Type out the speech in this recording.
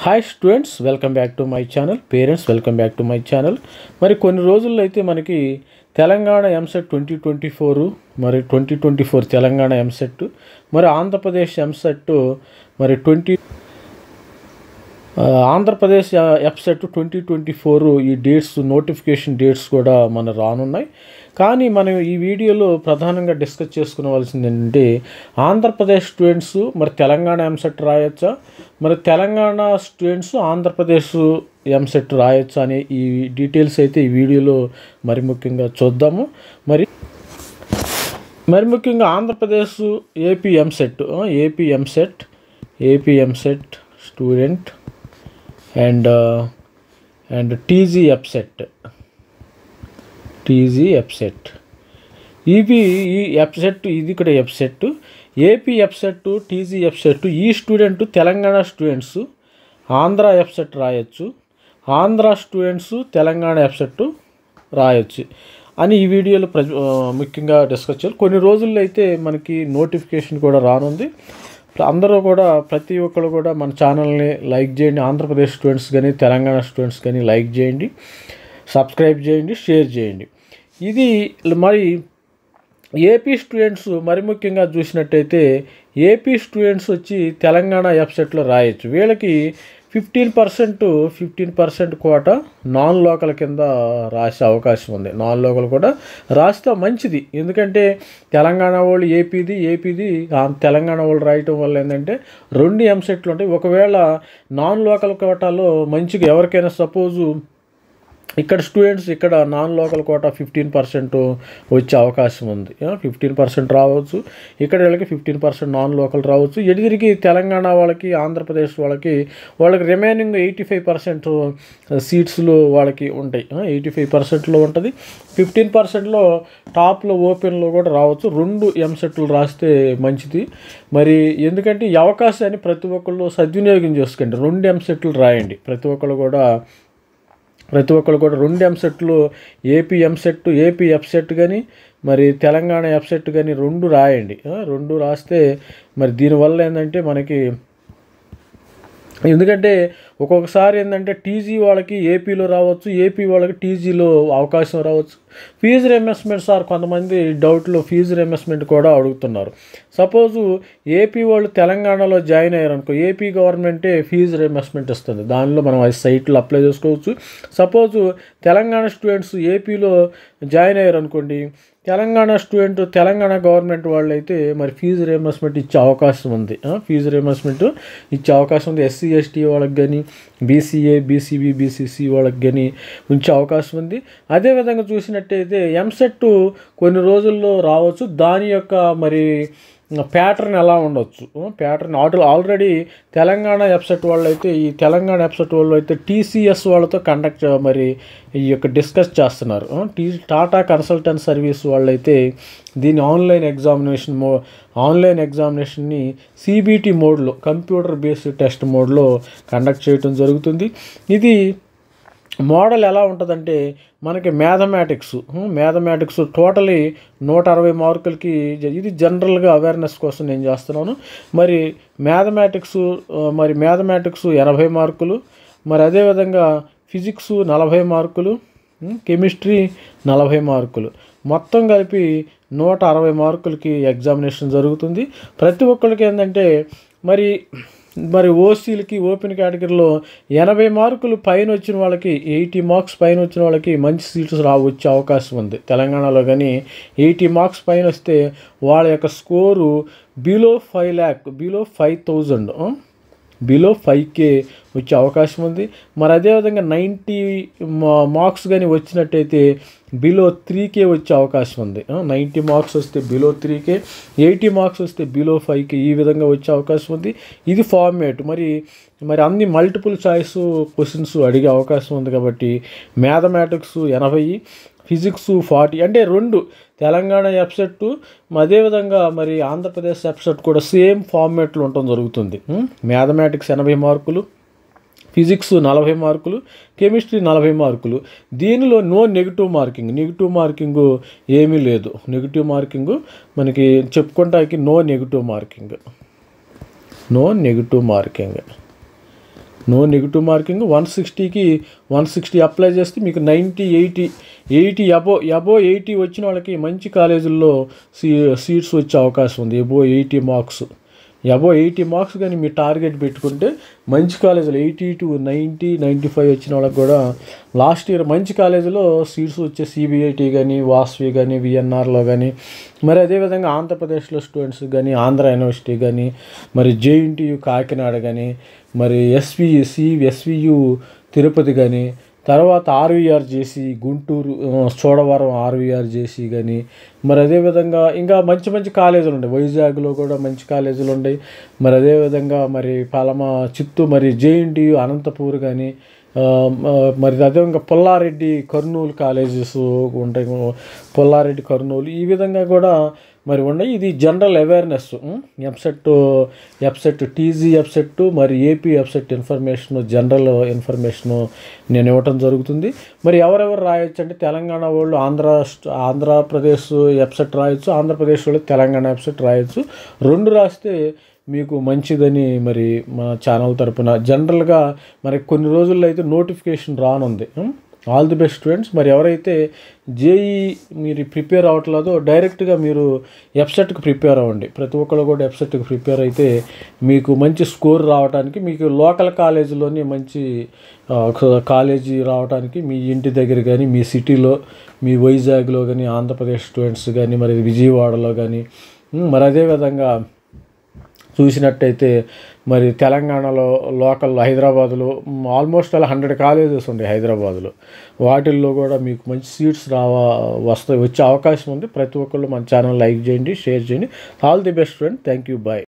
Hi students, welcome back to my channel. Parents, welcome back to my channel. మరి కొన్ని రోజుల్లో అయితే మనకి తెలంగాణ ఎంసెట్ 2024 మరి 2024 తెలంగాణ ఎంసెట్, మరి ఆంధ్రప్రదేశ్ ఎంసెట్ మరి ఆంధ్రప్రదేశ్ ఎంసెట్ 2024 ఈ డేట్స్, నోటిఫికేషన్ డేట్స్ కూడా మన రానున్నాయి. కానీ మనం ఈ వీడియోలో ప్రధానంగా డిస్కస్ చేసుకోవాల్సింది ఏంటంటే, ఆంధ్రప్రదేశ్ స్టూడెంట్స్ మరి తెలంగాణ ఎంసెట్ రాయొచ్చా, మరి తెలంగాణ స్టూడెంట్స్ ఆంధ్రప్రదేశ్ ఎంసెట్ రాయొచ్చా అనే ఈ డీటెయిల్స్ అయితే ఈ వీడియోలో మరి ముఖ్యంగా చూద్దాము. మరి ముఖ్యంగా Andhra Pradesh AP EAMCET student and TG ఎఫ్సెట్ ఇవి ఈ ఎఫ్సెట్, ఇది ఇక్కడ ఎఫ్సెట్, ఏపీ ఎఫ్సెట్, టీజీ ఎఫ్సెట్. ఈ స్టూడెంట్ తెలంగాణ స్టూడెంట్స్ ఆంధ్ర ఎఫ్సెట్ రాయొచ్చు, ఆంధ్ర స్టూడెంట్స్ తెలంగాణ ఎఫ్సెట్ రాయొచ్చు అని ఈ వీడియోలో ముఖ్యంగా డిస్కస్ చేయాలి. కొన్ని రోజుల్లో అయితే మనకి నోటిఫికేషన్ కూడా రానుంది. అందరూ కూడా, ప్రతి ఒక్కరు కూడా మన ఛానల్ని లైక్ చేయండి. ఆంధ్రప్రదేశ్ స్టూడెంట్స్ కానీ తెలంగాణ స్టూడెంట్స్ కానీ లైక్ చేయండి, సబ్స్క్రైబ్ చేయండి, షేర్ చేయండి. ఇది మరి ఏపీ స్టూడెంట్స్ మరి ముఖ్యంగా చూసినట్టయితే, ఏపీ స్టూడెంట్స్ వచ్చి తెలంగాణ ఎఫ్సెట్లో రాయొచ్చు. వీళ్ళకి 15% కోట నాన్ లోకల్ కింద రాసే అవకాశం ఉంది. నాన్ లోకల్ కూడా రాస్తే మంచిది. ఎందుకంటే తెలంగాణ వాళ్ళు ఏపీది తెలంగాణ వాళ్ళు రాయటం వల్ల ఏంటంటే 2 ఎంసెట్లు ఉంటాయి. ఒకవేళ నాన్ లోకల్ కోటాలో మంచిగా ఎవరికైనా సపోజు ఇక్కడ స్టూడెంట్స్ ఇక్కడ నాన్ లోకల్ కోటా 15% వచ్చే అవకాశం ఉంది. 15% రావచ్చు. ఇక్కడ వీళ్ళకి 15% నాన్ లోకల్ రావచ్చు. ఎడిదిరికి తెలంగాణ వాళ్ళకి, ఆంధ్రప్రదేశ్ వాళ్ళకి రిమైనింగ్ 85% సీట్స్లో వాళ్ళకి ఉంటాయి. 85%లో ఉంటుంది. 15%లో టాప్లో ఓపెన్లో కూడా రావచ్చు. 2 ఎంసెట్లు రాస్తే మంచిది. మరి ఎందుకంటే ఈ అవకాశాన్ని ప్రతి ఒక్కళ్ళు సద్వినియోగం చేసుకోండి. 2 ఎంసెట్లు రాయండి. ప్రతి ఒక్కళ్ళు కూడా 2 ఎంసెట్లు, ఏపీ ఎఫ్సెట్ కానీ మరి తెలంగాణ ఎఫ్సెట్ కానీ 2 రాయండి. 2 రాస్తే మరి దీనివల్ల ఏంటంటే మనకి, ఎందుకంటే ఒక్కొక్కసారి ఏంటంటే టీజీ వాళ్ళకి ఏపీలో రావచ్చు, ఏపీ వాళ్ళకి టీజీలో అవకాశం రావచ్చు. ఫీజు రియంబర్స్మెంట్ సార్ కొంతమంది డౌట్లో ఫీజు రియంబర్స్మెంట్ కూడా అడుగుతున్నారు. సపోజు ఏపీ వాళ్ళు తెలంగాణలో జాయిన్ అయ్యారనుకో, ఏపీ గవర్నమెంటే ఫీజు రియంబర్స్మెంట్ ఇస్తుంది. దానిలో మనం ఆ సైట్లో అప్లై చేసుకోవచ్చు. సపోజు తెలంగాణ స్టూడెంట్స్ ఏపీలో జాయిన్ అయ్యారనుకోండి, తెలంగాణ గవర్నమెంట్ వాళ్ళు అయితే మరి ఫీజు రియంబర్స్మెంట్ ఇచ్చే అవకాశం ఉంది. ఎస్సీ ఎస్టీ వాళ్ళకి కానీ, బీసీఏ బీసీబీ బీసీసీ వాళ్ళకి కానీ ఉంచే అవకాశం ఉంది. అదేవిధంగా చూసినట్టయితే ఎంసెట్ కొన్ని రోజుల్లో రావచ్చు. దాని యొక్క మరి ప్యాటర్న్ ఎలా ఉండొచ్చు, ఆల్రెడీ తెలంగాణ ఎఫ్సెట్ వాళ్ళు అయితే, ఈ తెలంగాణ ఎఫ్సెట్ వాళ్ళు అయితే టీసీఎస్ వాళ్ళతో మరి ఈ యొక్క డిస్కస్ చేస్తున్నారు. టాటా కన్సల్టెంట్ సర్వీస్ వాళ్ళు అయితే దీని ఆన్లైన్ ఎగ్జామినేషన్ని సిబిటి మోడ్లో, కంప్యూటర్ బేస్డ్ టెస్ట్ మోడ్లో కండక్ట్ చేయడం జరుగుతుంది. ఇది మోడల్ ఎలా ఉంటుందంటే, మనకి మ్యాథమెటిక్స్ టోటలీ 160 మార్కులకి. ఇది జనరల్గా అవేర్నెస్ కోసం నేను చేస్తున్నాను. మరి మ్యాథమెటిక్స్ 80 మార్కులు, మరి అదేవిధంగా ఫిజిక్స్ 40 మార్కులు, కెమిస్ట్రీ 40 మార్కులు, మొత్తం కలిపి 160 మార్కులకి ఎగ్జామినేషన్ జరుగుతుంది. ప్రతి ఒక్కరికి ఏంటంటే మరి ఓసీలకి, ఓపెన్ కేటగిరీలో 80 మార్కులు పైన వచ్చిన వాళ్ళకి, 80 మార్క్స్ పైన వచ్చిన వాళ్ళకి మంచి సీట్స్ వచ్చే అవకాశం ఉంది తెలంగాణలో. కానీ 80 మార్క్స్ పైన వస్తే వాళ్ళ యొక్క స్కోరు బిలో 5K వచ్చే అవకాశం ఉంది. మరి అదేవిధంగా 90 మార్క్స్ కానీ వచ్చినట్టయితే బిలో 3K వచ్చే అవకాశం ఉంది. 90 మార్క్స్ వస్తే బిలో 3K, 80 మార్క్స్ వస్తే బిలో 5K, ఈ విధంగా వచ్చే అవకాశం ఉంది. ఇది ఫార్మేట్. మరి అన్ని మల్టిపుల్ చాయిస్ క్వశ్చన్స్ అడిగే అవకాశం ఉంది. కాబట్టి మ్యాథమెటిక్స్ 80, ఫిజిక్స్ 40, అంటే 2 తెలంగాణ ఎఫ్సెట్, అదేవిధంగా మరి ఆంధ్రప్రదేశ్ ఎఫ్సెట్ కూడా సేమ్ ఫార్మేట్లో ఉండటం జరుగుతుంది. మ్యాథమెటిక్స్ 80 మార్కులు, ఫిజిక్స్ 40 మార్కులు, కెమిస్ట్రీ 40 మార్కులు. దీనిలో నెగిటివ్ మార్కింగ్ ఏమీ లేదు. నెగిటివ్ మార్కింగ్ మనకి చెప్పుకుంటానికి no negative marking. No negative marking. 160కి 160 అప్లై చేస్తే మీకు 90, 80 అబో 80 వచ్చిన వాళ్ళకి మంచి కాలేజీల్లో సీట్స్ వచ్చే అవకాశం ఉంది. అబో 80 మార్క్స్ కానీ మీ టార్గెట్ పెట్టుకుంటే మంచి కాలేజీలో 80 to 90, 95 వచ్చిన వాళ్ళకి కూడా లాస్ట్ ఇయర్ మంచి కాలేజీలో సీట్స్ వచ్చే సిబిఐటి కానీ, వాస్వి కానీ, విఎన్ఆర్లో కానీ, మరి అదేవిధంగా ఆంధ్రప్రదేశ్లో స్టూడెంట్స్ కానీ, ఆంధ్ర యూనివర్సిటీ కానీ, మరి జేఎన్టీయు కాకినాడ కానీ, మరి ఎస్వియు తిరుపతి కానీ, తర్వాత ఆర్వీఆర్ జేసీ గుంటూరు, చోడవరం ఆర్వీఆర్ జేసీ కానీ, మరి అదేవిధంగా ఇంకా మంచి కాలేజీలు ఉన్నాయి. వైజాగ్లో కూడా మంచి కాలేజీలు ఉన్నాయి. మరి అదేవిధంగా మరి చిత్తూరు, మరి జేఎన్టీయు అనంతపూర్ కానీ, మరి అదేవిధంగా పుల్లారెడ్డి కర్నూలు కాలేజెస్ ఉంటాయి. పుల్లారెడ్డి కర్నూలు ఈ విధంగా కూడా మరి ఉన్నాయి. ఇది జనరల్ అవేర్నెస్. ఎఫ్సెట్ టీజీ ఎఫ్సెట్ మరి ఏపీ ఎఫ్సెట్ జనరల్ ఇన్ఫర్మేషను నేను ఇవ్వటం జరుగుతుంది. మరి ఎవరెవరు రాయొచ్చు అంటే తెలంగాణ వాళ్ళు ఆంధ్రప్రదేశ్ ఎఫ్సెట్ రాయొచ్చు, ఆంధ్రప్రదేశ్ వాళ్ళు తెలంగాణ ఎఫ్సెట్ రాయొచ్చు. 2 రాస్తే మీకు మంచిదని మరి మా ఛానల్ తరపున జనరల్గా మరి కొన్ని రోజుల్లో అయితే నోటిఫికేషన్ రానుంది. All the best students. మరి ఎవరైతే జేఈ మీరు ప్రిపేర్ అవ్వట్లేదో డైరెక్ట్గా మీరు ఎఫ్సెట్కి ప్రిపేర్ అవ్వండి. ప్రతి ఒక్కళ్ళు కూడా ఎఫ్సెట్కి ప్రిపేర్ అయితే మీకు మంచి స్కోర్ రావడానికి, మీకు లోకల్ కాలేజీలోని మంచి కాలేజీ రావడానికి మీ ఇంటి దగ్గర కానీ, మీ సిటీలో, మీ వైజాగ్లో కానీ, ఆంధ్రప్రదేశ్ స్టూడెంట్స్ కానీ, మరి విజయవాడలో కానీ, మరి అదేవిధంగా చూసినట్టయితే మరి తెలంగాణలో లోకల్ హైదరాబాద్లో ఆల్మోస్ట్ అలా 100 కాలేజెస్ ఉన్నాయి హైదరాబాద్లో. వాటిల్లో కూడా మీకు మంచి సీట్స్ వచ్చే అవకాశం ఉంది. ప్రతి ఒక్కళ్ళు మన ఛానల్ లైక్ చేయండి, షేర్ చేయండి. All the best friend. Thank you. Bye.